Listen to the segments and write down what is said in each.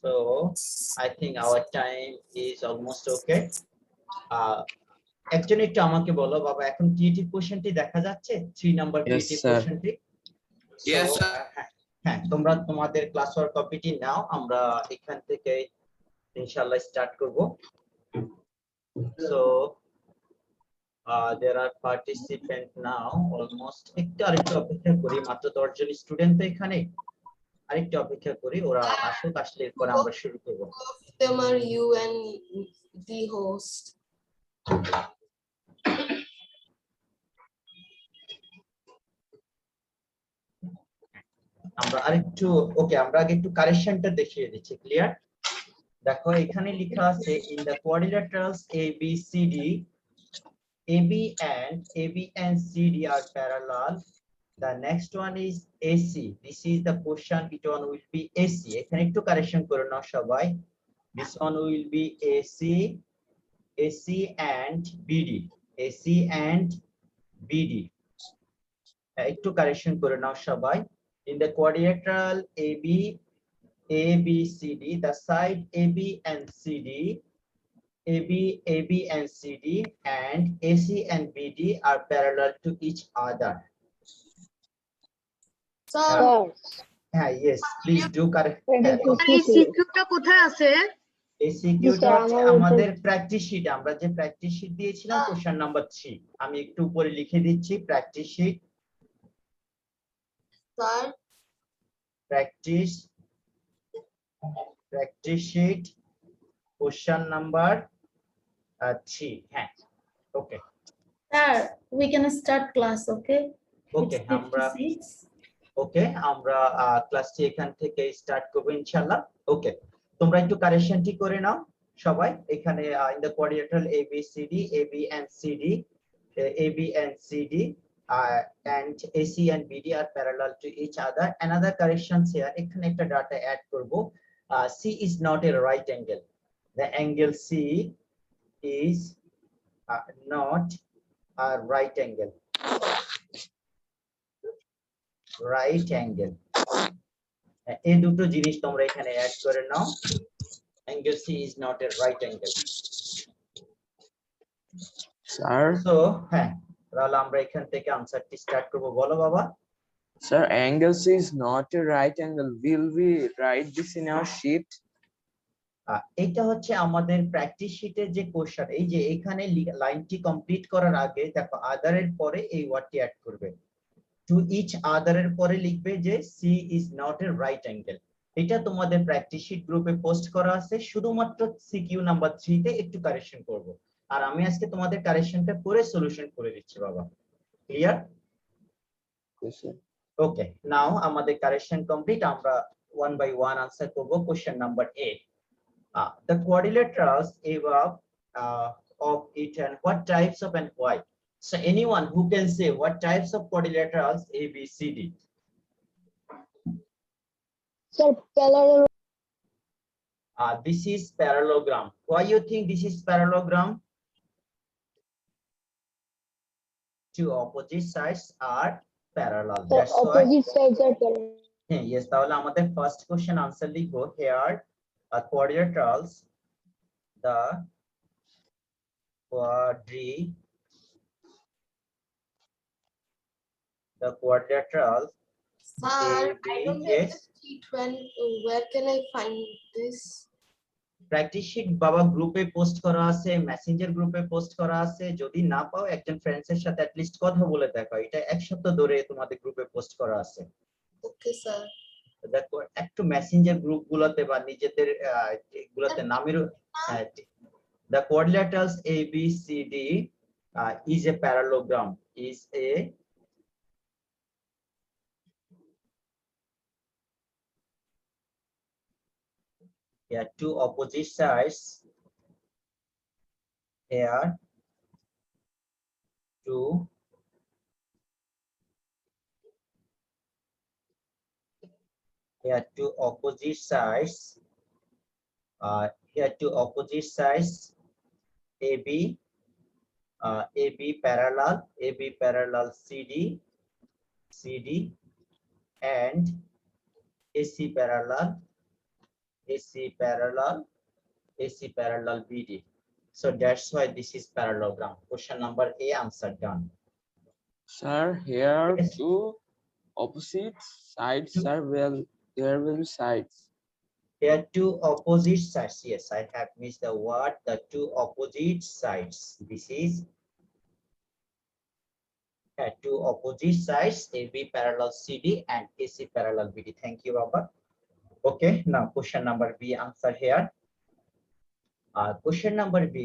So I think our time is almost okay. একজন একটু আমাকে বলো বাবা, এখন টিইটি কোশ্চেনটি দেখা যাচ্ছে? 3 নাম্বার টিইটি কোশ্চেনটি। Yes, sir. হ্যাঁ, তোমরা তোমাদের ক্লাস ওয়ার্ক কপিটি নাও, আমরা এখান থেকে ইনশাআল্লাহ স্টার্ট করব। So there are participants now almost। আরেকটু অপেক্ষা করি, মাত্র 10 জন স্টুডেন্ট তো এখানে, আরেকটু অপেক্ষা করি, ওরা আসুক, আসলে এরপর আমরা শুরু করব। Them are you and the host. আমরা আরেকটু ওকে, আমরা আগে একটু কারেকশনটা দেখিয়ে দিচ্ছি। ক্লিয়ার? দেখো এখানে লেখা আছে in the quadrilaterals ABCD, AB and CD are parallel. The next one is AC. This is the question, it one will be AC. এখানে একটু কারেকশন করে নাও সবাই। This one will be AC and BD. AC and BD. একটু correction করে নাও সবাই। In the quadrilateral ABCD, the side AB and CD and AC and BD are parallel to each other. Sir, Yes, please do correct. এই সিকিউটা কোথায় আছে? এই সিকিউটা হচ্ছে আমাদের practice sheet, আমরা যে প্র্যাকটিস শীট দিয়েছিলাম কোশ্চেন নাম্বার 3, আমি একটু উপরে লিখে দিচ্ছি practice sheet. sir, practice sheet question number 3। হ্যাঁ, ওকে Sir, we can start class, okay? ওকে, আমরা ক্লাসটি এখান থেকে স্টার্ট করব ইনশাআল্লাহ। ওকে, তোমরা একটু কারেকশনটি করে নাও সবাই। এখানে in the quadrilateral ABCD, AB and CD and AC and BD are parallel to each other. Another correction here, এখানে একটা ডাটা অ্যাড করব। C is not a right angle. The angle C is not a right angle. Right angle. এই দুটো জিনিস তোমরা এখানে add করে নাও। Angle C is not a right angle. Sir. So হ্যাঁ, তাহলে আমরা এখান থেকে আনসারটি স্টার্ট করব। বলো বাবা। Sir, angle C is not a right angle. Will we write this in our sheet? এটা হচ্ছে আমাদের প্র্যাকটিস শীটের যে কোশ্চেন। এই যে এখানে লাইনটি কমপ্লিট করার আগে দেখো আদার এর পরে এই ওয়ার্ডটি অ্যাড করবে। টু ইচ আদার এর পরে লিখবে যে C is not a right angle. এটা তোমাদের প্র্যাকটিস শীট গ্রুপে পোস্ট করা আছে, শুধুমাত্র সিকিউ নাম্বার 3 তে একটু কারেকশন করব। আর আমি আজকে তোমাদের কারেকশনটা করে সলিউশন করে দিচ্ছি বাবা। ক্লিয়ার? Yes, sir. ওকে, নাও আমাদের কারেকশন কমপ্লিট, আমরা ওয়ান বাই ওয়ান আনসার করব। Question number 8, the quadrilaterals above of it and what types of and why. So anyone who can say what types of quadrilaterals ABCD? Sir, parallel. This is parallelogram. Why you think this is parallelogram? Two opposite sides are parallel. That's why. Opposite sides are parallel. Yes, তাহলে আমাদের first question answer লিখবো। Here quadrilaterals, the quadrilaterals. sir, I don't have Yes. the sheet. Where can I find this? Practice sheet বাবা গ্রুপে post করা আছে, Messenger গ্রুপে post করা আছে। যদি না পাও একজন ফ্রেন্ডস এর সাথে অ্যাটলিস্ট কথা বলে দেখো, এটা এক সপ্তাহ ধরে তোমাদের গ্রুপে পোস্ট করা আছে। Okay, sir. দেখো একটু মেসেঞ্জার গ্রুপ গুলোতে বা নিজেদের এগুলোতে নামের the quadrilaterals ABCD is a parallelogram, is a two opposite sides here, two opposite sides, here two opposite sides AB, AB parallel CD and AC parallel AC parallel BD. So that's why this is parallelogram. Question number A, answer done. Sir, here Yes. two opposite sides, Two- sir. Well, there will be sides. There are two opposite sides. Yes, I have missed the word. The two opposite sides. This is two opposite sides, AB parallel CD and AC parallel BD. Thank you, Baba. Okay, now question number B, answer here. Question number B,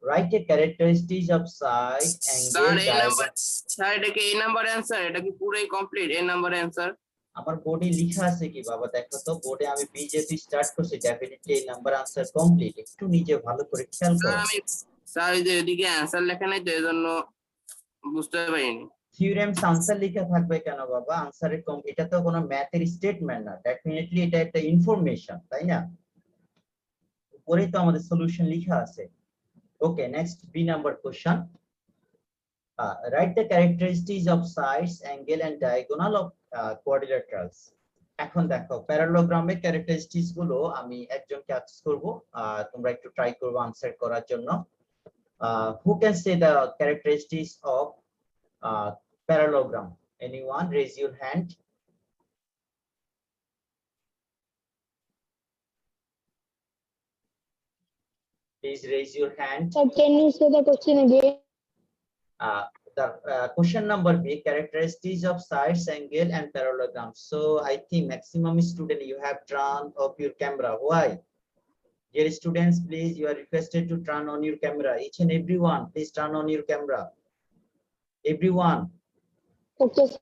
write a characteristics of side, sir angle, এই number diagonal. Sir এটা কি এই number answer? এটা কি পুরোই complete এই number answer? আমার বোর্ডে লেখা আছে কি বাবা, দেখো তো বোর্ডে আমি বি যেহেতু স্টার্ট করছি, ডেফিনেটলি এই নাম্বার আনসার কমপ্লিট। একটু নিজে ভালো করে খেয়াল স্যার করো। আমি স্যার এই যে এদিকে অ্যান্সার লেখা নাই তো এজন্য বুঝতে পারিনি। থিওরেমস আনসার লেখা থাকবে কেন বাবা? আনসারের কম, এটা তো কোনো ম্যাথের স্টেটমেন্ট না, ডেফিনেটলি এটা একটা ইনফরমেশন, তাই না? উপরেই তো আমাদের সলিউশন লেখা আছে। Okay, next B number question. Write the characteristics of sides, angle and diagonal of quadrilaterals. এখন দেখো প্যারালোগ্রামের ক্যারেক্টারিস্টিক্স গুলো আমি একজনকে অ্যাক্সেস করব, তোমরা একটু ট্রাই করবে আনসার করার জন্য। Who can say the characteristics of parallelogram? Anyone raise your hand? Please raise your hand. Sir, can you say the question again? The question number B, characteristics of sides, angle and parallelogram. So I think maximum student you have turned off your camera. Why? Dear students, please, you are requested to turn on your camera. Each and everyone, please turn on your camera. Everyone, Okay, sir.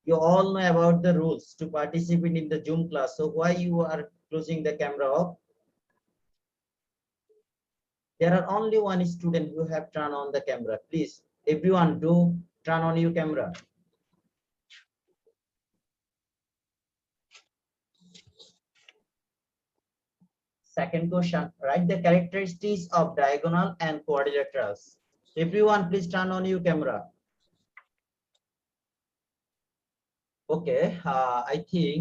you all know about the rules to participate in the Zoom class. So why you are closing the camera off? There are only one student who have turned on the camera. Please, everyone, do turn on your camera. Second question, write the characteristics of diagonal and quadrilaterals. Everyone, please turn on your camera. Okay, I think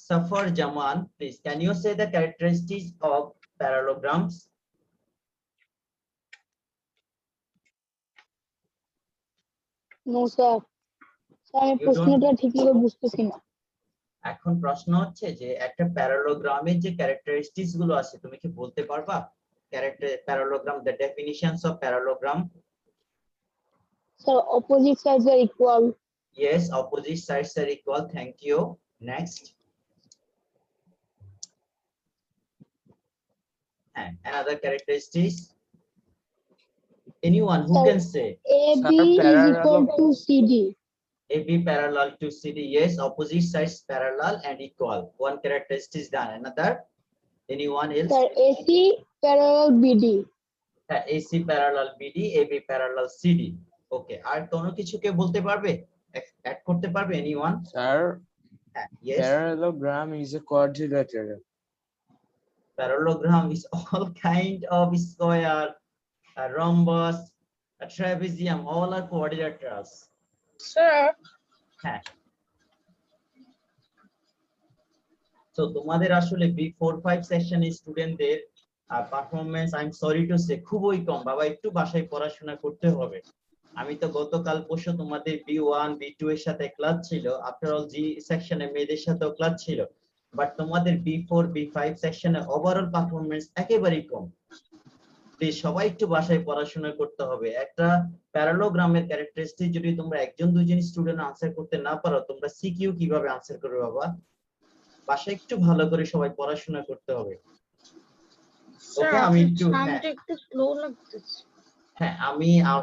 Safar Jaman, please, can you say the characteristics of parallelograms? No, sir. Sir, আমি You don't- প্রশ্নটা ঠিকভাবে বুঝতেছি না। এখন প্রশ্ন হচ্ছে যে একটা প্যারালোগ্রামের যে ক্যারেক্টারিস্টিক্স গুলো আছে তুমি কি বলতে পারবা? Parallelogram, the definitions of parallelogram. Sir, opposite sides are equal. Yes, opposite sides are equal. Thank you. Next. And another characteristics. Anyone who Sir, can say AB Sir, is parallel equal to CD. AB parallel to CD? Yes, opposite sides parallel and equal. One characteristic is done. Another? Anyone else? Sir, AC parallel BD. AC parallel BD, AB parallel CD. Okay, আর কোনো কিছু কে বলতে পারবে, add করতে পারবে? Anyone? Sir, Yes, parallelogram is a quadrilateral. parallelogram is all kind of square, a rhombus, a trapezium, all are quadrilaterals. Sir, হ্যাঁ, তো তোমাদের আসলে B4-5 সেকশনের স্টুডেন্টদের performance, I am sorry to say, খুবই কম বাবা, একটু বাসায় পড়াশোনা করতে হবে। আমি তো গতকাল পরশু তোমাদের B1 B2 এর সাথে ক্লাস ছিল, আফটার অল জি সেকশনে মেয়েদের সাথেও ক্লাস ছিল, বাট তোমাদের B4 B5 সেকশনে ওভারঅল পারফরমেন্স একেবারেই কম। প্লিজ সবাই একটু বাসায় পড়াশোনা করতে হবে। একটা প্যারালোগ্রামের ক্যারেক্টারিস্টিক যদি তোমরা একজন দুইজন স্টুডেন্ট আনসার করতে না পারো, তোমরা সিকিউ কিভাবে আনসার করবে বাবা? বাসায় একটু ভালো করে সবাই পড়াশোনা করতে হবে। ওকে, আমি একটু একটু স্লো লাগতেছে। হ্যাঁ,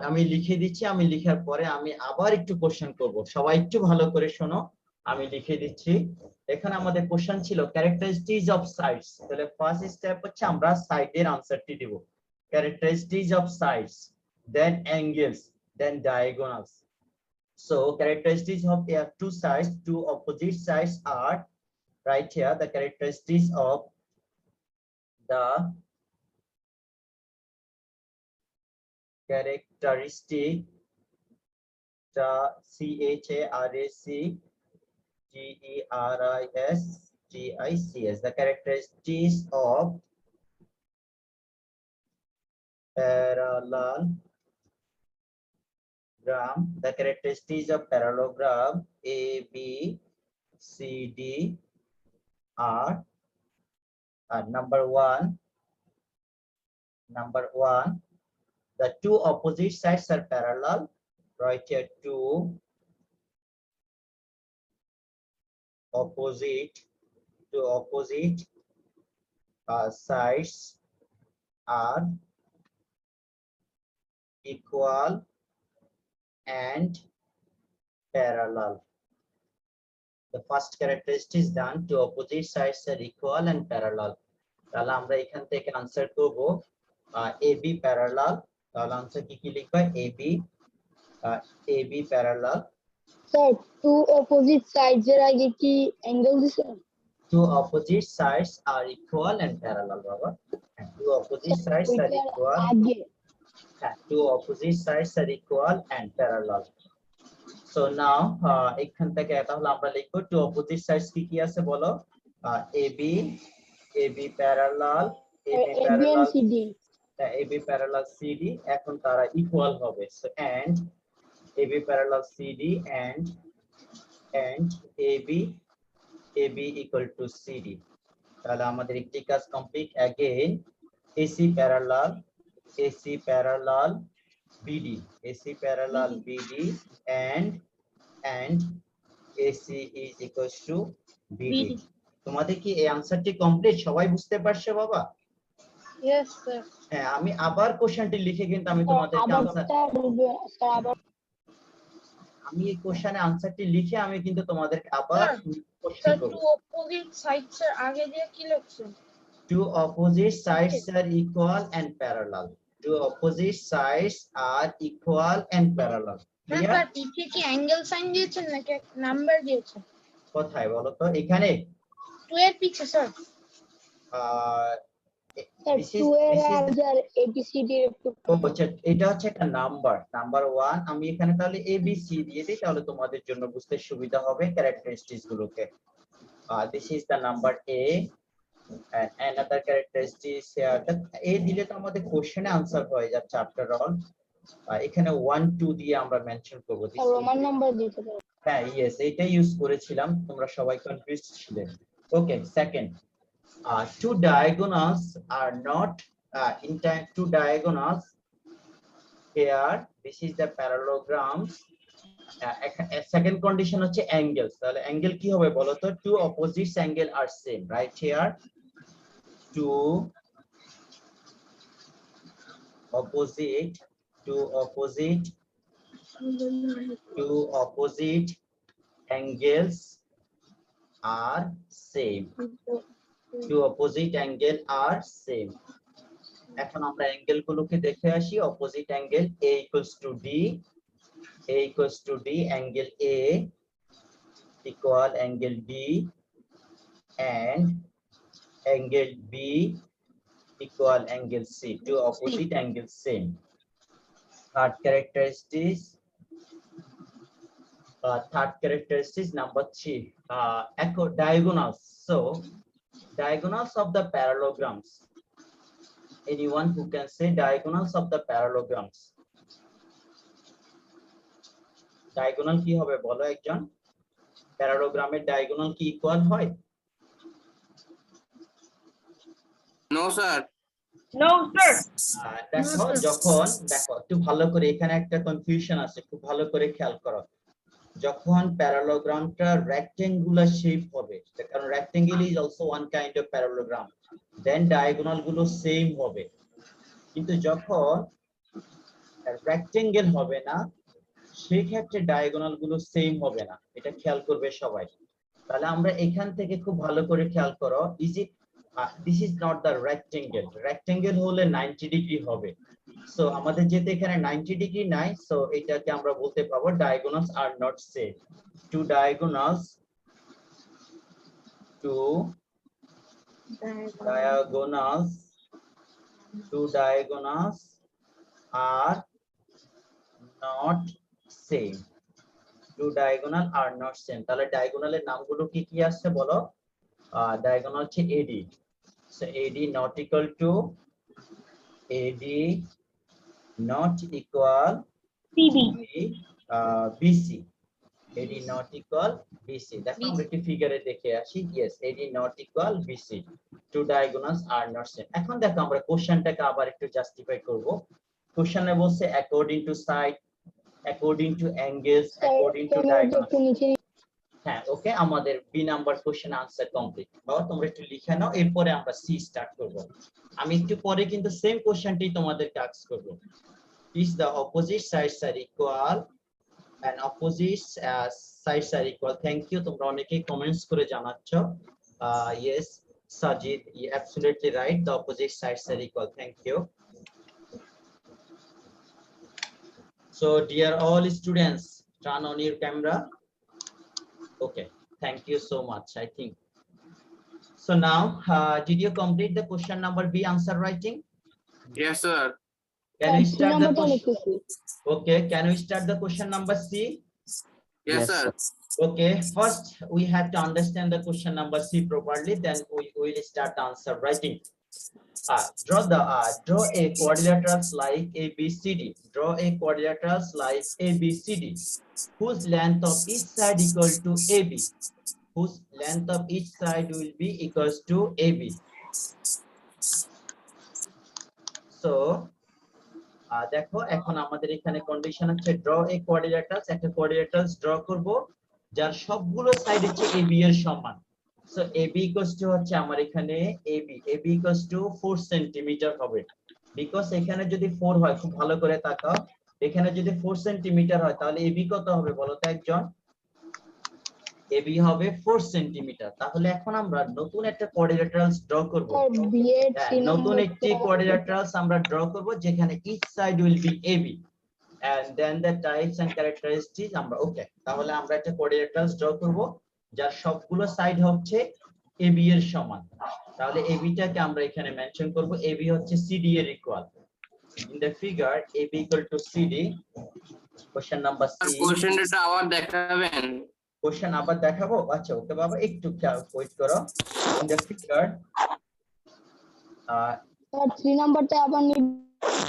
আমি লিখে দিচ্ছি, আমি লিখার পরে আমি আবার একটু কোশ্চেন করব, সবাই একটু ভালো করে শোনো, আমি লিখে দিচ্ছি। এখানে আমাদের কোশ্চেন ছিল ক্যারেক্টারিস্টিক্স অফ সাইডস, তাহলে ফার্স্ট স্টেপ হচ্ছে আমরা সাইডের আনসারটি দিব। Characteristics of sides, then angles, then diagonals. So characteristics of there are two sides, two opposite sides are right here. The characteristics of the characteristic, the CHARAC G-E-R-I-S-T-I-C-S. The characteristics of parallelogram. The characteristics of parallelogram A, B, C, D are number one, the two opposite sides are parallel. Right here, two opposite sides are equal and parallel. The first characteristic is done. Two opposite sides are equal and parallel. তাহলে আমরা এখান থেকে answer করব AB parallel. তাহলে answer কি লিখবা? AB parallel. Sir, two opposite sides এর আগে কি angle দিছে? Two opposite sides are equal and parallel, বাবা. Two opposite sides are ওইটার equal. আগে Two opposite sides are equal and parallel. So now এখান থেকে তাহলে আমরা লিখব two opposite sides কি আছে বলো? AB parallel, AB and CD. AB parallel CD. এখন তারা equal হবে. So and AB parallel CD and AB equal to CD. তাহলে আমাদের একটি কাজ complete. again AC parallel BD, AC parallel BD and AC is equals to BD. তোমাদের কি এই আনসারটি কমপ্লিট? সবাই বুঝতে পারছো বাবা? Yes, sir. হ্যাঁ, আমি আবার কোশ্চেনটি লিখে কিন্তু আমি তোমাদেরকে আনসার, আমি এই কোশ্চেনে আনসারটি লিখে আমি কিন্তু তোমাদেরকে আবার কোশ্চেন Sir, করব। two opposite sides এর আগে দিয়ে কি লিখছেন? Two opposite sides are equal and parallel. Two opposite sides are equal and parallel. না Clear? স্যার, পিছে কি অ্যাঙ্গেল সাইন দিয়েছেন নাকি নাম্বার দিয়েছেন? কোথায় বলো তো? এখানে 2 এর পিছে স্যার। Sir, this is 2 এর আগে ABCD একটু এটা হচ্ছে একটা নাম্বার 1। আমি এখানে তাহলে ABC দিয়ে দিই, তাহলে তোমাদের জন্য বুঝতে সুবিধা হবে ক্যারেক্টারিস্টিক্স গুলোকে। This is the number A and another characteristics here. A দিলে তো আমাদের কোশ্চেনে আনসার হয়ে যাচ্ছে আফটার অল। এখানে 1 2 দিয়ে আমরা মেনশন করব। রোমান নাম্বার দিতে পারো। হ্যাঁ, ইয়েস, এটা ইউজ করেছিলাম, তোমরা সবাই কনফিউজড ছিলে। ওকে, second, two diagonals are not two diagonals here. This is the parallelogram. Second condition হচ্ছে angles. তাহলে angle কি হবে বলো তো? Two opposite angle are same. Right here, two opposite angles are same. Two opposite angle are same. এখন আমরা angle গুলোকে দেখে আসি। Opposite angle A equals to D, angle A equal angle D and angle B equal angle C. Two opposite angles same. Third characteristic number 3, diagonals. So diagonals of the parallelograms. Anyone who can say diagonals of the parallelograms? Diagonal কি হবে বলো একজন? প্যারালোগ্রামের diagonal কি equal হয়? No sir. দেখো, যখন দেখো একটু ভালো করে, এখানে একটা কনফিউশন আছে, খুব ভালো করে খেয়াল করো। যখন প্যারালোগ্রামটা রেক্টেঙ্গুলার শেপ হবে, কারণ rectangle is also one kind of parallelogram, then diagonal গুলো সেম হবে। কিন্তু যখন রেক্টেঙ্গেল হবে না, সেই ক্ষেত্রে ডায়াগোনাল গুলো সেম হবে না, এটা খেয়াল করবে সবাই। তাহলে আমরা এখান থেকে খুব ভালো করে খেয়াল করো, is it this is not the rectangle হলে 90 ডিগ্রি হবে। সো আমাদের যেতে এখানে 90 ডিগ্রি নাই, সো এটাকে আমরা বলতে পারবো diagonals are not same. Two diagonals are not same. Two diagonal are not same. তাহলে ডায়াগোনালের নামগুলো কি কি আসছে বলো? ডায়াগোনাল হচ্ছে AD, so AD not equal to, AD not equal CB BC, AD not equal BC. দেখো আমরা একটি ফিগারে দেখে আসি। Yes, AD not equal BC, two diagonals are not same. এখন দেখো আমরা কোশ্চেনটাকে আবার একটু জাস্টিফাই করব। কোশ্চেনে বলছে according to side, according to angles, according to diagonal. একটু নিচে হ্যাঁ, ওকে, আমাদের B number question answer complete. বাবা তোমরা একটু লিখে নাও, এরপরে আমরা সি স্টার্ট করব। আমি একটু পরে কিন্তু সেম কোশ্চেনটি তোমাদেরকে আস্ক করব। Is the opposite sides are equal and opposite sides are equal? Thank you, তোমরা অনেকেই কমেন্টস করে জানাচ্ছ। Yes, Sajid, you absolutely right, the opposite sides are equal. Thank you. So dear all students, turn on your camera. Okay, thank you so much. I think so. Now did you complete the question number B answer writing? Yes, sir. Can we start the নাম্বারটা question? লিখতেছি। Okay, can we start the question number C? Yes, sir. Okay, first we have to understand the question number C properly, then we will start the answer writing. Draw a quadrilaterals like ABCD. Draw a quadrilaterals like ABCD, whose length of each side equal to AB. Whose length of each side will be equals to AB. So দেখো এখন আমাদের এখানে condition হচ্ছে draw এ কোয়াড্রিলেটারালস, একটা কোয়াড্রিলেটারালস draw করব যার সবগুলো side হচ্ছে এবি এর সমান। সো এবি ইকুয়ালস টু হচ্ছে আমার এখানে এবি ইকুয়ালস টু 4 সেন্টিমিটার হবে। বিকজ এখানে যদি 4 হয়, খুব ভালো করে তাকাও, এখানে যদি 4 সেন্টিমিটার হয় তাহলে এবি কত হবে বলো তো একজন? এবি হবে 4 সেন্টিমিটার। তাহলে এখন আমরা নতুন একটা কোয়াড্রিলেটারালস ড্র করব। আর বিএড নতুন একটি কোয়াড্রিলেটারালস আমরা ড্র করব যেখানে each side will be AB, and then the types and characteristics আমরা ওকে। তাহলে আমরা একটা কোয়াড্রিলেটারালস ড্র করব যার সবগুলো সাইড হচ্ছে AB এর সমান। তাহলে AB টাকে আমরা এখানে মেনশন করব, AB হচ্ছে CD এর equal. In the figure AB equal to CD, question number C. কোশ্চেনটা আবার দেখাবেন? কোশ্চেন আবার দেখাবো? আচ্ছা ওকে বাবা, একটু ওয়েট করো। In the figure আর 3 নাম্বারটা আবার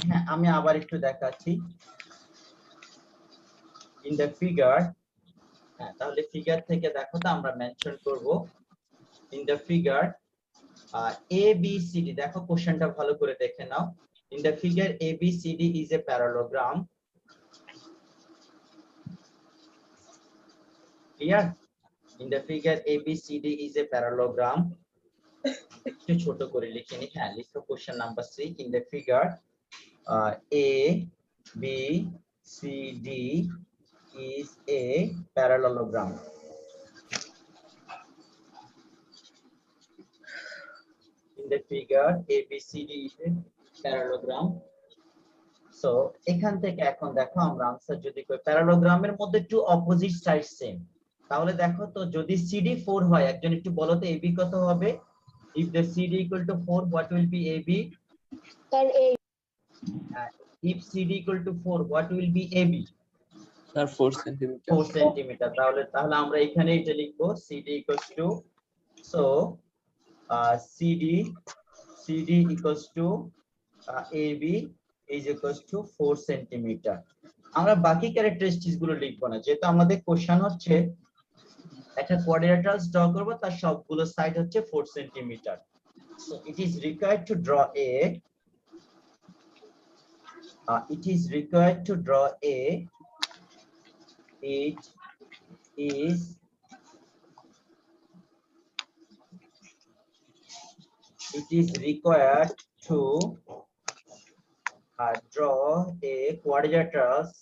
হ্যাঁ, আমি আবার একটু দেখাচ্ছি। In the figure, হ্যাঁ তাহলে ফিগার থেকে দেখো তো আমরা মেনশন করব। In the figure ABCD, দেখো কোশ্চেনটা ভালো করে দেখে নাও। In the figure ABCD is a parallelogram. Clear? In the figure ABCD is a parallelogram. একটু ছোট করে লিখে নি। হ্যাঁ লিখো question number 3। In the figure ABCD is a parallelogram. In the figure ABCD is a parallelogram. So এখান থেকে এখন দেখো আমরা আনসার যদি কই, প্যারালোগ্রামের মধ্যে টু অপোজিট সাইড সেম, তাহলে দেখো তো যদি CD 4 হয়, একজন একটু বলো তো AB কত হবে? If the CD equal to 4, what will be AB? তার এই If CD equal to 4, what will be AB? Sir, 4 centimeter. 4 centimetre. তাহলে আমরা এখানে এটা লিখবো CD equals to, so CD equals to AB is equals to 4 centimetre. আমরা বাকি characteristics গুলো লিখবো না, যেহেতু আমাদের কোশ্চেন হচ্ছে একটা কোয়াড্রিলেটারালস ড্র করব তার সবগুলো সাইড হচ্ছে 4 centimetre. So it is required to draw a it is required to draw a it is required to draw a quadrilaterals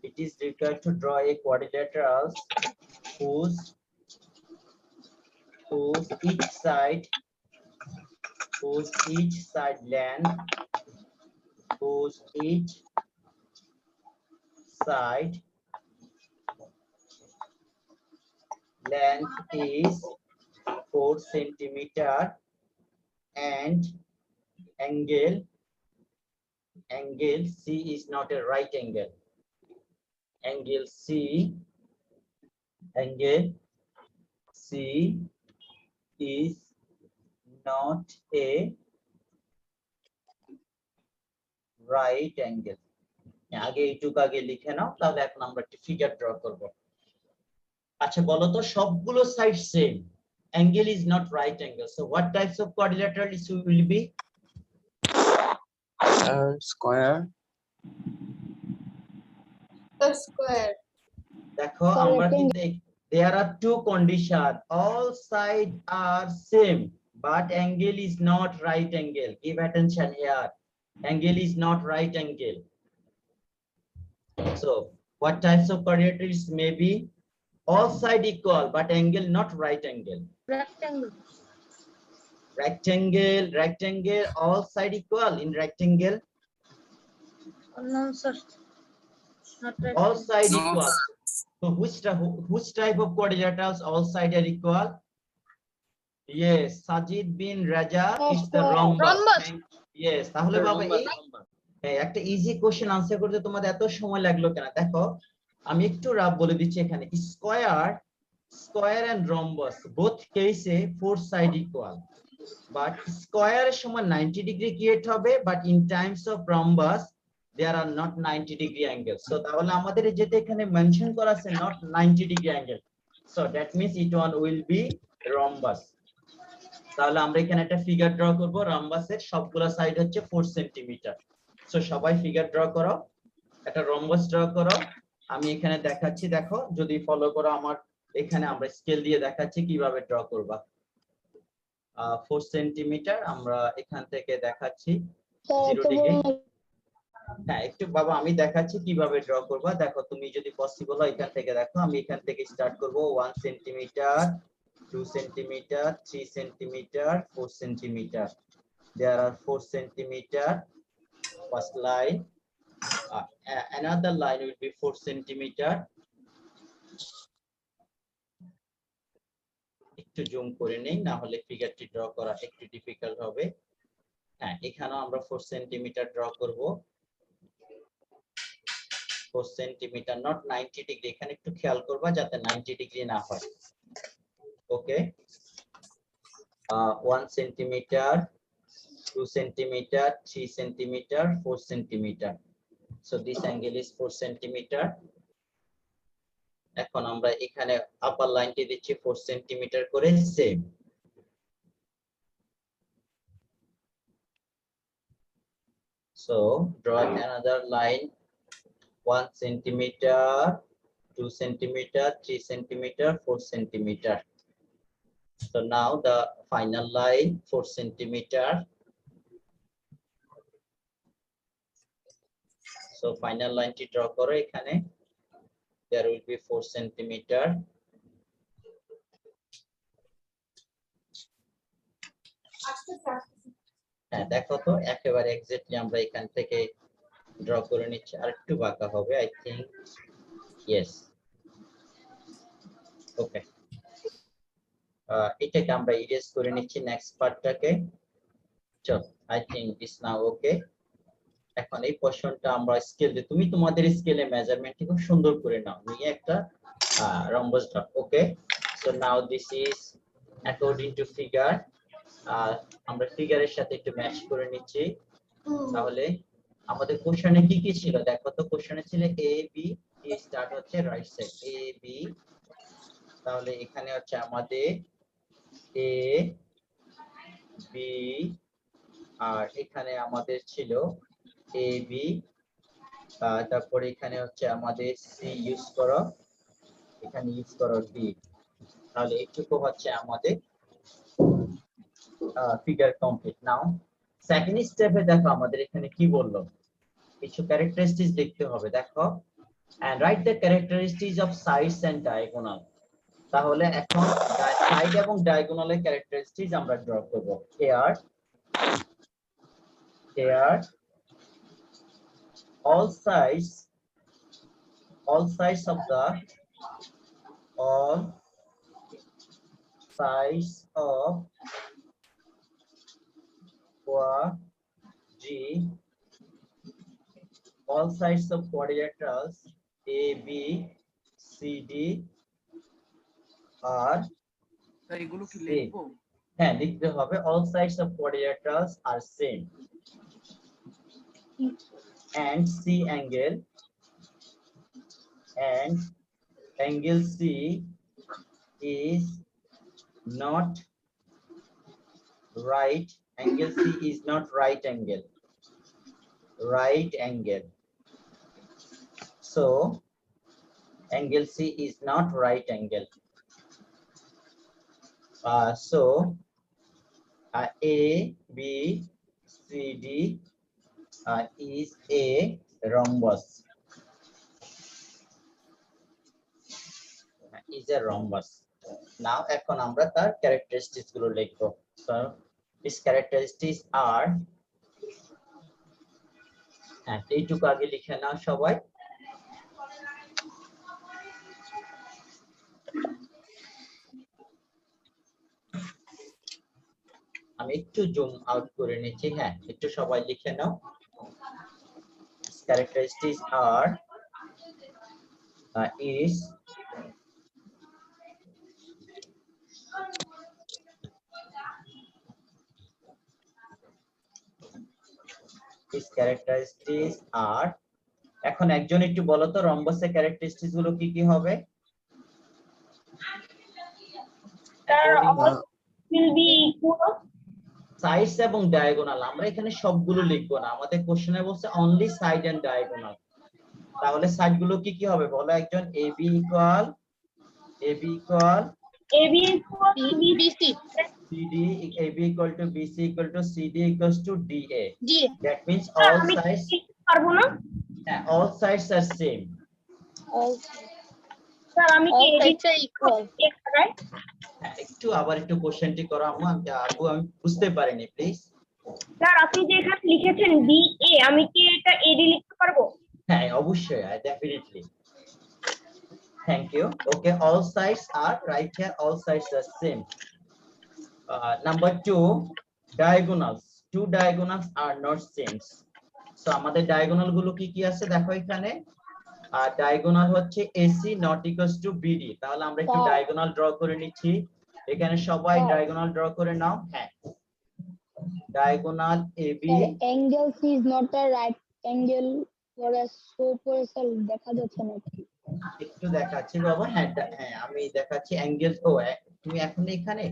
it is required to draw a quadrilaterals whose each side length whose each side length is 4 centimeter and angle C is not a right angle. Angle C is not a right angle. আগে এইটুকু আগে লিখে নাও, তাহলে এখন আমরা একটা figure draw করব। আচ্ছা বলো তো, সবগুলো side same, angle is not right angle, so what types of quadrilateral issue will be? Square. The square. দেখো আমরা কিন্তু there are two conditions, all sides are same but angle is not right angle. Give attention here, angle is not right angle. So what types of quadrilaterals may be? All side equal but angle not right angle. Rectangle. Rectangle, all side equal in rectangle. No, sir. Not All rectangle. side No. equal. So which type of quadrilaterals all side are equal? Yes, Sajid bin Raja is the rhombus. Rhombus. Yes, তাহলে বাবা এই একটা easy question answer করতে তোমাদের এত সময় লাগলো কেন? দেখো আমি একটু রাফ বলে দিচ্ছি এখানে, স্কয়ার এন্ড রম্বাস বোথ কেসে ফোর সাইড ইকুয়াল, বাট স্কয়ারের সময় 90 ডিগ্রি ক্রিয়েট হবে, but in times of rhombus there are not 90 degree angles. So তাহলে আমাদের যেটা এখানে মেনশন করা আছে not 90 degree angle, so that means it one will be rhombus. তাহলে আমরা এখানে একটা ফিগার ড্র করব, রম্বাসের সবগুলা সাইড হচ্ছে 4 সেন্টিমিটার। সো সবাই ফিগার ড্র করো, একটা রম্বাস ড্র করো। আমি এখানে দেখাচ্ছি, দেখো যদি ফলো করো আমার, এখানে আমরা স্কেল দিয়ে দেখাচ্ছি কিভাবে ড্র করবা। 4 সেন্টিমিটার আমরা এখান থেকে দেখাচ্ছি 0 ডিগ্রি। হ্যাঁ একটু বাবা আমি দেখাচ্ছি কিভাবে ড্র করবা। দেখো তুমি যদি পসিবল হয় এখান থেকে দেখো, আমি এখান থেকে স্টার্ট করব 1 centimetre, 2 centimeter, 3 centimeter, 4 centimeter. There are 4 centimeter. First line. Another line will be 4 centimeter. একটু জুম করে নেই, না হলে ফিগারটি ড্র করা একটু ডিফিকাল্ট হবে। হ্যাঁ এখানেও আমরা 4 সেন্টিমিটার ড্র করব। 4 সেন্টিমিটার, নট 90 ডিগ্রি, এখানে একটু খেয়াল করবা যাতে 90 ডিগ্রি না হয়। ওকে, 1 centimeter, 2 centimeter, 3 centimeter, 4 centimeter. So this angle is 4 centimeter. এখন আমরা এখানে আপার লাইনটি দিচ্ছি 4 সেন্টিমিটার করে same. So draw another line 1 centimeter, 2 centimeter, 3 centimeter, 4 centimeter. So now the final line 4 centimeter. So final line T draw করো এখানে, there will be 4 centimeter. হ্যাঁ দেখো তো একেবারে এক্স্যাক্টলি আমরা এখান থেকে ড্র করে নিচ্ছি, আর একটু বাঁকা হবে আই থিংক। ইয়েস, ওকে, এটাকে আমরা ইরেজ করে নিচ্ছি নেক্সট পার্টটাকে। চল আই থিংক ইটস নাও ওকে। এখন এই পোরশনটা আমরা স্কেল দিয়ে, তুমি তোমাদের স্কেলে মেজারমেন্টটি খুব সুন্দর করে নাও, নিয়ে একটা rhombus draw. Okay, so now this is according to figure. আমরা ফিগারের সাথে একটু ম্যাচ করে নিচ্ছি। তাহলে আমাদের কোশ্চেনে কি কি ছিল দেখো তো, কোশ্চেনে ছিল এ বি, স্টার্ট হচ্ছে রাইট সাইড এ বি, তাহলে এখানে হচ্ছে আমাদের এ বি, আর এখানে আমাদের ছিল এ বি, তারপরে এখানে হচ্ছে আমাদের সি ইউজ করো, এখানে ইউজ করো ডি। তাহলে এইটুকু হচ্ছে আমাদের ফিগার কমপ্লিট। নাও সেকেন্ড স্টেপে দেখো আমাদের এখানে কি বললো, কিছু ক্যারেক্টারিস্টিক্স দেখতে হবে। দেখো and write the characteristics of sides and diagonal. তাহলে এখন সাইড এবং ডায়াগোনালের ক্যারেক্টারিস্টিক্স আমরা ড্র করব। here all sides of the all sides of quadrilaterals A, B, C, D are এগুলো কি same. লিখবো? হ্যাঁ, লিখতে হবে all sides of quadrilaterals are same and C angle and angle C is not right. Angle C is not right angle. Right angle. So angle C is not right angle. So A, B, C, D is a rhombus. Is a rhombus. Now এখন আমরা তার characteristics গুলো লিখবো. So its characteristics are, এইটুকু আগে লিখে নাও সবাই। আমি একটু জুম আউট করে নিচ্ছি। হ্যাঁ, একটু সবাই লিখে নাও। Characteristics are is its characteristics are, এখন একজন একটু বলো তো রম্বাসের ক্যারেক্টারিস্টিক্স গুলো কি কি হবে? সাইডস এবং ডায়াগোনাল, আমরা এখানে সবগুলো লিখবো না, আমাদের কোশ্চেনে বলছে অনলি সাইড এন্ড ডায়াগোনাল। তাহলে সাইড গুলো কি কি হবে বলো একজন? AB equal BC, AB equal to BC equal to CD equals to DA. That means all sides, all sides are same. একটু আবার একটু কোশ্চেনটি করো আম্মু, আপু আমি বুঝতে পারিনি প্লিজ। স্যার আপনি যে এখানে লিখেছেন BA, আমি কি এটা AD লিখতে পারবো? হ্যাঁ অবশ্যই, definitely. Thank you. Okay, all sides are right here, all sides are same. Number 2, diagonals. Two diagonals are not same. So আমাদের ডায়াগোনাল গুলো কি কি আছে দেখো এখানে। ডায়াগোনাল হচ্ছে AC not equals to BD। তাহলে আমরা একটু ডায়াগোনাল ড্র করে নিচ্ছি। এখানে সবাই ডায়াগোনাল ড্র করে নাও। হ্যাঁ, diagonal AB angle C is not a right angle for a supercell দেখা যাচ্ছে না। একটু দেখাচ্ছি বাবা। হ্যাঁ হ্যাঁ আমি দেখাচ্ছি অ্যাঙ্গেল। ও তুমি এখন এখানে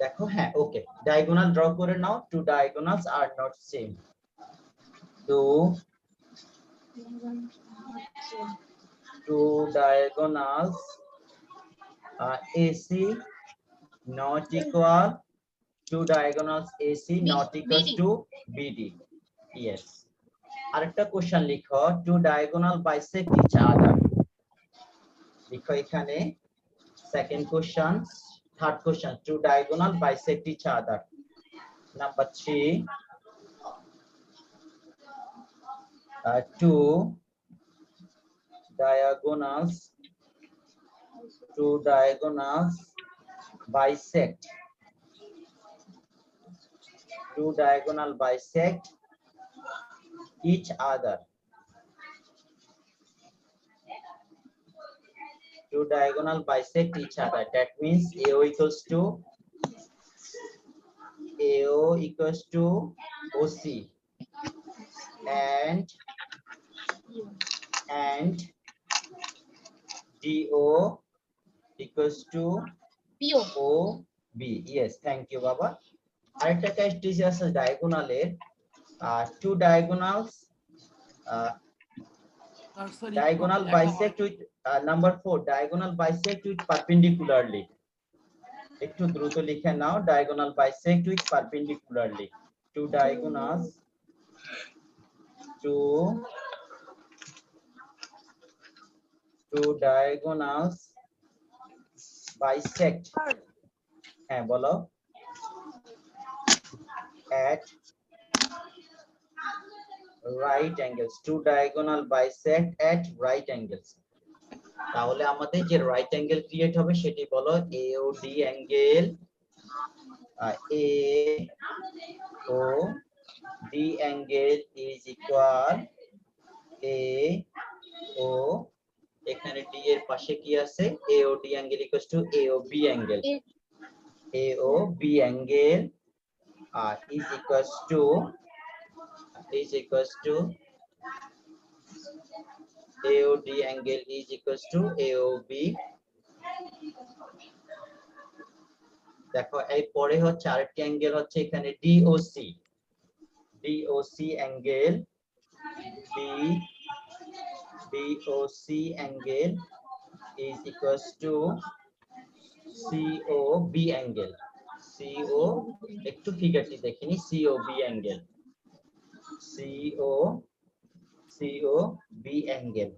দেখো। হ্যাঁ ওকে, ডায়াগোনাল ড্র করে নাও। Two diagonals are not same. Two diagonals AC not equal, two diagonals AC not equals to BD. Yes. আরেকটা কোশ্চেন লিখো, two diagonal bisect each other. লিখো এখানে second question, third question, two diagonal bisect each other. Number 3, two diagonals bisect, two diagonal bisect each other. Two diagonal bisect each other. That means AO equals to OC and DO equals to OB. Yes, thank you Baba. আরেকটা characteristic আছে ডায়াগোনালের, two diagonals diagonal bisect with number 4, diagonal bisect with perpendicularly. একটু দ্রুত লিখে নাও, diagonal bisect with perpendicularly. Two diagonals bisect, হ্যাঁ বলো, at right angles. Two diagonal bisect at right angles. তাহলে আমাদের যে রাইট অ্যাঙ্গেল ক্রিয়েট হবে সেটি বলো AOD angle, AOD angle is equal A O এখানে ডি এর পাশে কি আছে A O D angle equals to A O B angle A O B angle is equals to AOD angle is equals to AOB দেখো এই পরে হচ্ছে আরেকটি অ্যাঙ্গেল হচ্ছে এখানে DOC angle DOC angle is equals to COB angle একটু ফিগারটি দেখিনি COB angle COB angle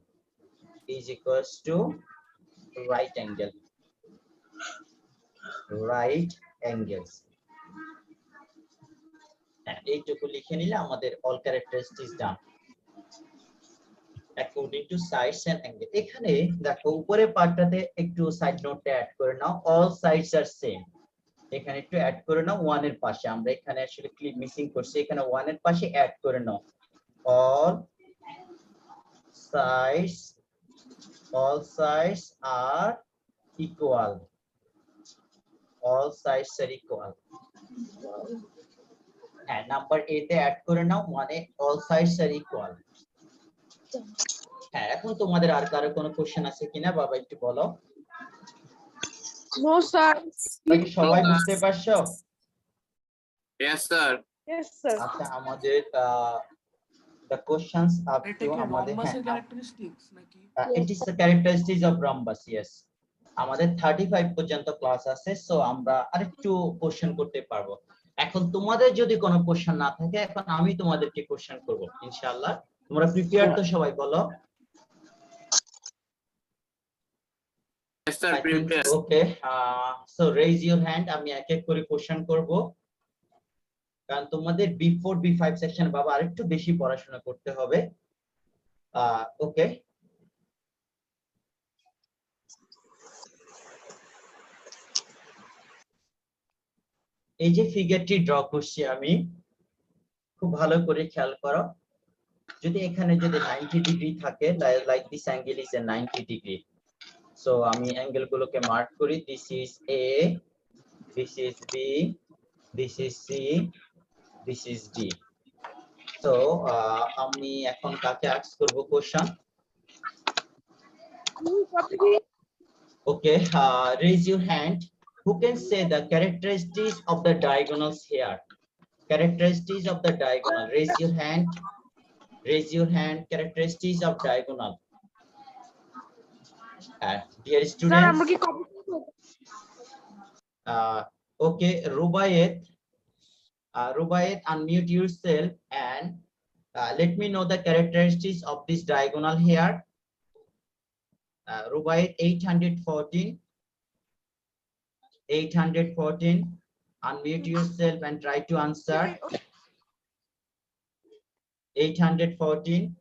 is equals to right angles এইটুকু লিখে নিলে আমাদের all characteristics done according to sides and angle এখানে দেখো উপরে পার্টটাতে একটু সাইড নোটটা অ্যাড করে নাও all sides are same এখানে একটু অ্যাড করে নাও 1 এর পাশে আমরা এখানে আসলে ক্লিক মিসিং করছি এখানে 1 এর পাশে অ্যাড করে নাও all sides are equal হ্যাঁ নাম্বার 8 তে অ্যাড করে নাও মানে all sides are equal হ্যাঁ এখন তোমাদের আর কারো কোনো কোশ্চেন আছে কিনা বাবা একটু বলো No, sir. বাকি সবাই বুঝতে পারছো Yes, sir. Yes, sir. আচ্ছা আমাদের the questions up এটা to কি আমাদের রম্বাসের ক্যারেক্টারিস্টিক্স নাকি it is the characteristics of rhombus yes আমাদের 35 পর্যন্ত ক্লাস আছে সো আমরা আরেকটু কোশ্চেন করতে পারবো এখন তোমাদের যদি কোনো কোশ্চেন না থাকে এখন আমি তোমাদেরকে কোশ্চেন করব ইনশাআল্লাহ তোমরা প্রিপেয়ার তো সবাই বলো Yes, sir. Prepare. Okay so raise your hand আমি এক এক করে কোশ্চেন করব কারণ তোমাদের বিফোর বি5 সেকশন বাবা আরেকটু বেশি পড়াশোনা করতে হবে ওকে এই যে ফিগারটি ড্র করছি আমি খুব ভালো করে খেয়াল করো যদি এখানে যদি 90 ডিগ্রি থাকে like this angle is a 90 degree so আমি অ্যাঙ্গেল গুলোকে মার্ক করি this is A this is B this is C this is D so আমি এখন কাকে আস্ক করব question okay raise your hand who can say the characteristics of the diagonals here characteristics of the diagonal raise your hand characteristics of diagonal dear students okay Rubayet unmute yourself and let me know the characteristics of this diagonal here Rubayet 814 unmute yourself and try to answer 814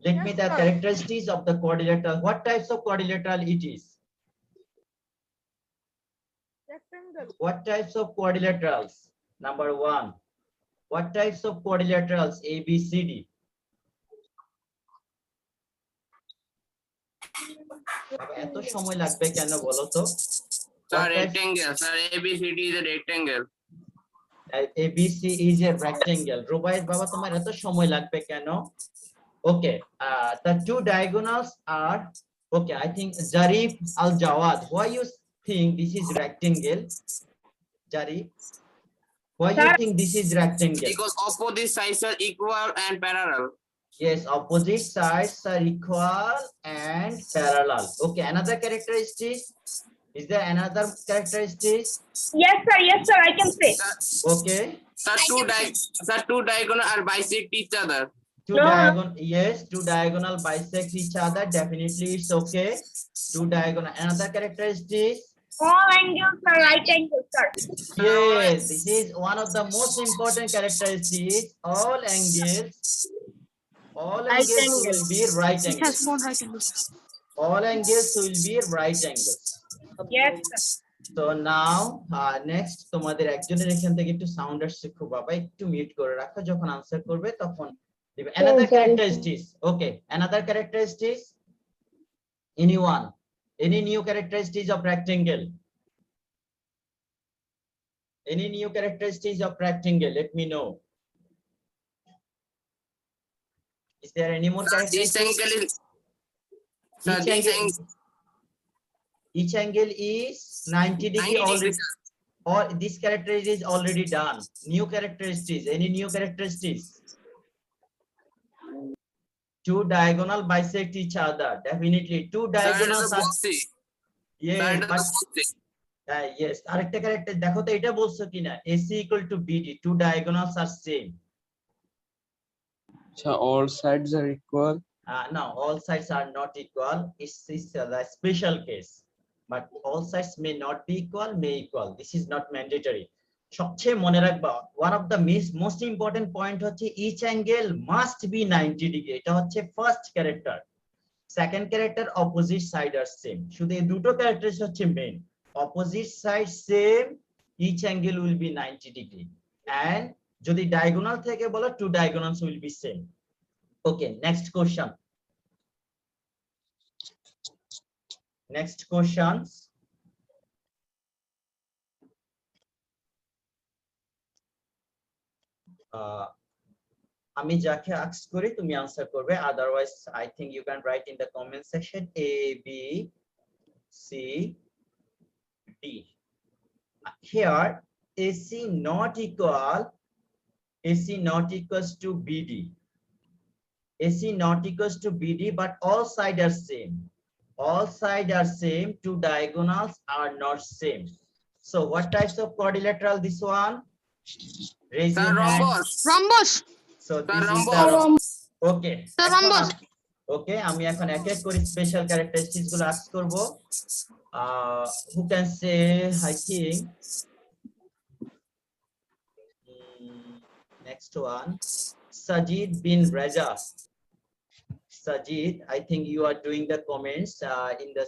let me the characteristics of the quadrilateral what types of quadrilateral it is Rectangle. what types of quadrilaterals number 1 what types of quadrilaterals A B C D এত সময় লাগবে কেন বলো তো Sir, rectangle. Sir, ABCD is a rectangle. ABC is a rectangle Rubayet baba তোমার এত সময় লাগবে কেন okay the two diagonals are okay I think Zarif Al Jawad why you think this is rectangle Zarif why you think this is rectangle Because opposite sides are equal and parallel. yes opposite sides are equal and parallel okay another characteristic is there another characteristic Yes, sir, I can say. okay Sir, two diagonal are bisect each other. two No. diagonal yes two diagonal bisect each other definitely it's okay two diagonal another characteristic All angles are right angles, sir. yes this is one of the most important characteristics all angles will be right angles all angles will be right angles Yes, sir. so now next তোমাদের একজনের এখান থেকে একটু sound আসছে খুব বাবা একটু mute করে রাখো যখন আনসার করবে তখন Another Yes, sir. characteristics. Okay, another characteristics. Anyone? Any new characteristics of rectangle? Any new characteristics of rectangle? Let me know. Is there any more This characteristics? angle is, sir, Each this angle, angle, each angle is 90 degree 90 already, degrees. or this characteristic is already done. New characteristics. Any new characteristics? Two diagonal bisect each other. Definitely two Sir, এটা diagonals তো are. বলছি। Sir, Yes, এটা তো but বলছি। yes. আরেকটা character দেখো তো এটা বলছো কিনা? AC equal to BD. Two diagonals are same. So all sides are equal. No, all sides are not equal. It's the special case. But all sides may not be equal, may equal. This is not mandatory. সবচেয়ে মনে রাখবা, one of the most important point হচ্ছে each angle must be 90 degree. এটা হচ্ছে first character. Second character, opposite side are same. শুধু এই দুটো character হচ্ছে main. Opposite side same, each angle will be 90 degree. And যদি diagonal থেকে বলো, two diagonals will be same. Okay, next question. Next questions. আমি যাকে ask করি তুমি answer করবে, otherwise I think you can write in the comment section A, B, C, D. Here AC not equals to BD. AC not equals to BD, but all sides are same. All sides are same. Two diagonals are not same. So what types of quadrilateral this one? Raise Sir, your hand. rhombus. Rhombus. So Sir, this is rhombus. the okay. Sir, rhombus. Okay, আমি এখন এক এক করে special characteristics গুলো ask করব. Who can say? I think next one, Sajid bin Raja. Sajid, I think you are doing the comments in the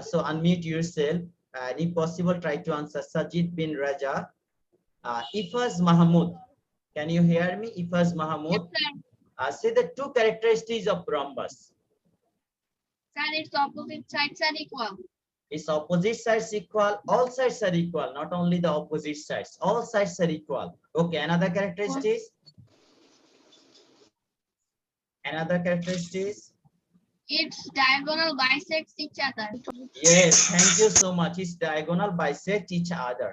so unmute yourself and if possible try to answer. Sajid bin Raja. Ifaz Mahmood, can you hear me? Ifaz Mahmood. Say the two characteristics of rhombus. Sir, its opposite sides are equal. Its opposite sides equal. All sides are equal. Not only the opposite sides. All sides are equal. Okay. Another characteristic. Another characteristic. Its diagonal bisects each other. Yes. Thank you so much. Its diagonal bisect each other.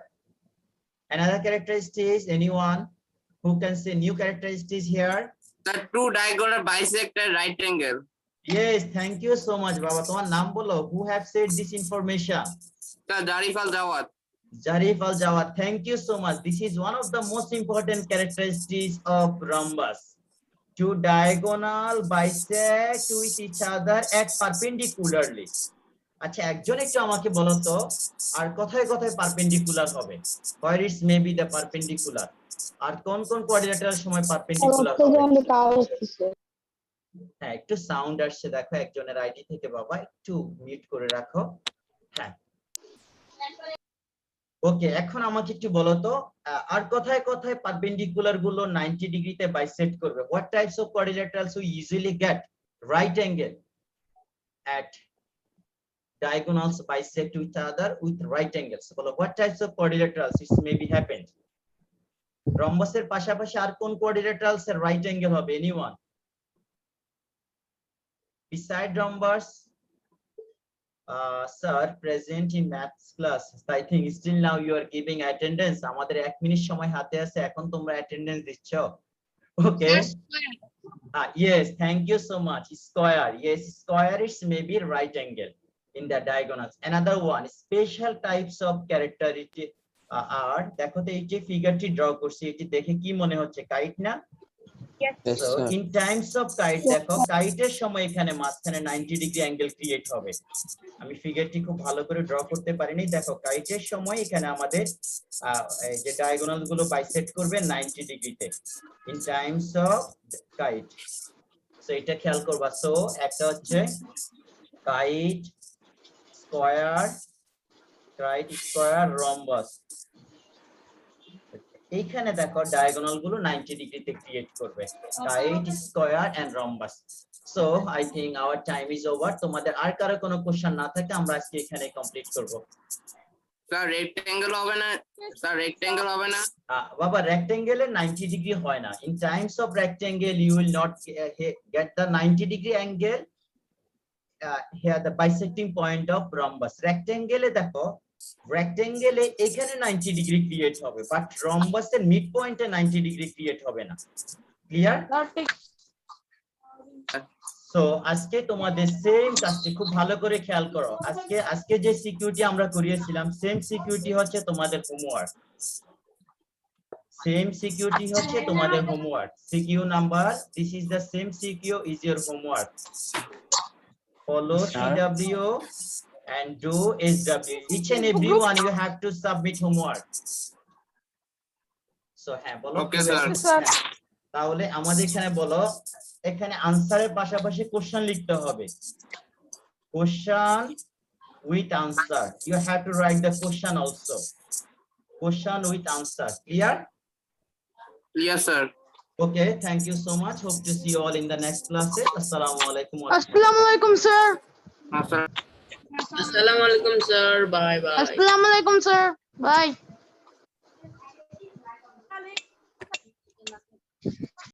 Another characteristic. Anyone who can say new characteristics here? The two diagonal bisect a right angle. Yes. Thank you so much, Baba. Tomar naam bolo. Who have said this information? Sir, Zarif Al Jawad. Zarif Al Jawad, thank you so much. This is one of the most important characteristics of rhombus. Two diagonal bisect with each other at perpendicularly. আচ্ছা একজন একটু আমাকে বলো তো আর কোথায় কোথায় perpendicular হবে? Where is maybe the perpendicular? আর কোন কোন কোয়াড্রিলেটারাল সময় পারপেন্ডিকুলার হবে? হ্যাঁ একটু সাউন্ড আসছে দেখো একজনের আইডি থেকে, বাবা একটু মিউট করে রাখো। হ্যাঁ ওকে, এখন আমাকে একটু বলো তো আর কোথায় কোথায় পারপেন্ডিকুলার গুলো 90 ডিগ্রিতে বাইসেক্ট করবে? What types of quadrilaterals we usually get right angle at diagonals bisect each other with right angles? বলো what types of quadrilaterals it may be happened? rhombus এর পাশাপাশি আর কোন quadrilaterals এর right angle হবে? Anyone? Beside rhombus? Sir, present in maths class. I think still now you are giving attendance. আমাদের 1 minute সময় হাতে আছে, এখন তোমরা attendance দিচ্ছ। Okay. Yes, thank you so much. Square. Yes, square is maybe right angle in the diagonals. Another one, special types of characteristic are দেখো তো এই যে ফিগারটি ড্র করছি এটি দেখে কি মনে হচ্ছে? কাইট না? Yes, So sir. in times of kite দেখো কাইটের সময় এখানে মাঝখানে 90 ডিগ্রি অ্যাঙ্গেল ক্রিয়েট হবে। আমি ফিগারটি খুব ভালো করে ড্র করতে পারিনি। দেখো কাইটের সময় এখানে আমাদের এই যে ডায়াগোনাল গুলো বাইসেক্ট করবে 90 ডিগ্রিতে in times of kite. So এটা খেয়াল করবা। সো একটা হচ্ছে কাইট স্কয়ার, রম্বাস। এইখানে দেখো ডায়াগোনাল গুলো 90 ডিগ্রিতে ক্রিয়েট করবে right square and rhombus so I think our time is over তোমাদের আর কারো কোনো কোশ্চেন না থাকে আমরা আজকে এখানে কমপ্লিট করব স্যার রেক্টেঙ্গেল হবে না স্যার রেক্টেঙ্গেল হবে না বাবা রেক্টেঙ্গেলে 90 ডিগ্রি হয় না in times of rectangle you will not get the 90 degree angle here the bisecting point of rhombus rectangle এ দেখো rectangle এ এখানে 90 ডিগ্রি ক্রিয়েট হবে বাট rhombus এর মিড পয়েন্টে 90 ডিগ্রি ক্রিয়েট হবে না ক্লিয়ার সো আজকে তোমাদের সেম কাজটি খুব ভালো করে খেয়াল করো আজকে যে সিকিউরিটি আমরা করিয়েছিলাম সেম সিকিউরিটি হচ্ছে তোমাদের হোমওয়ার্ক সেম সিকিউরিটি হচ্ছে তোমাদের homework CQ number this is the same CQ is your homework follow CW and do SW each and every one you have to submit homework so হ্যাঁ বলো Okay, sir. হ্যাঁ, তাহলে আমাদের এখানে বলো এখানে আনসারের পাশাপাশি কোশ্চেন লিখতে হবে question with answer you have to write the question also question with answer clear Yes, sir. okay thank you so much hope to see you all in the next classes assalamu alaikum আসসালামু আলাইকুম sir Sir. Assalamualaikum, sir. Bye bye. আসসালামু আলাইকুম sir by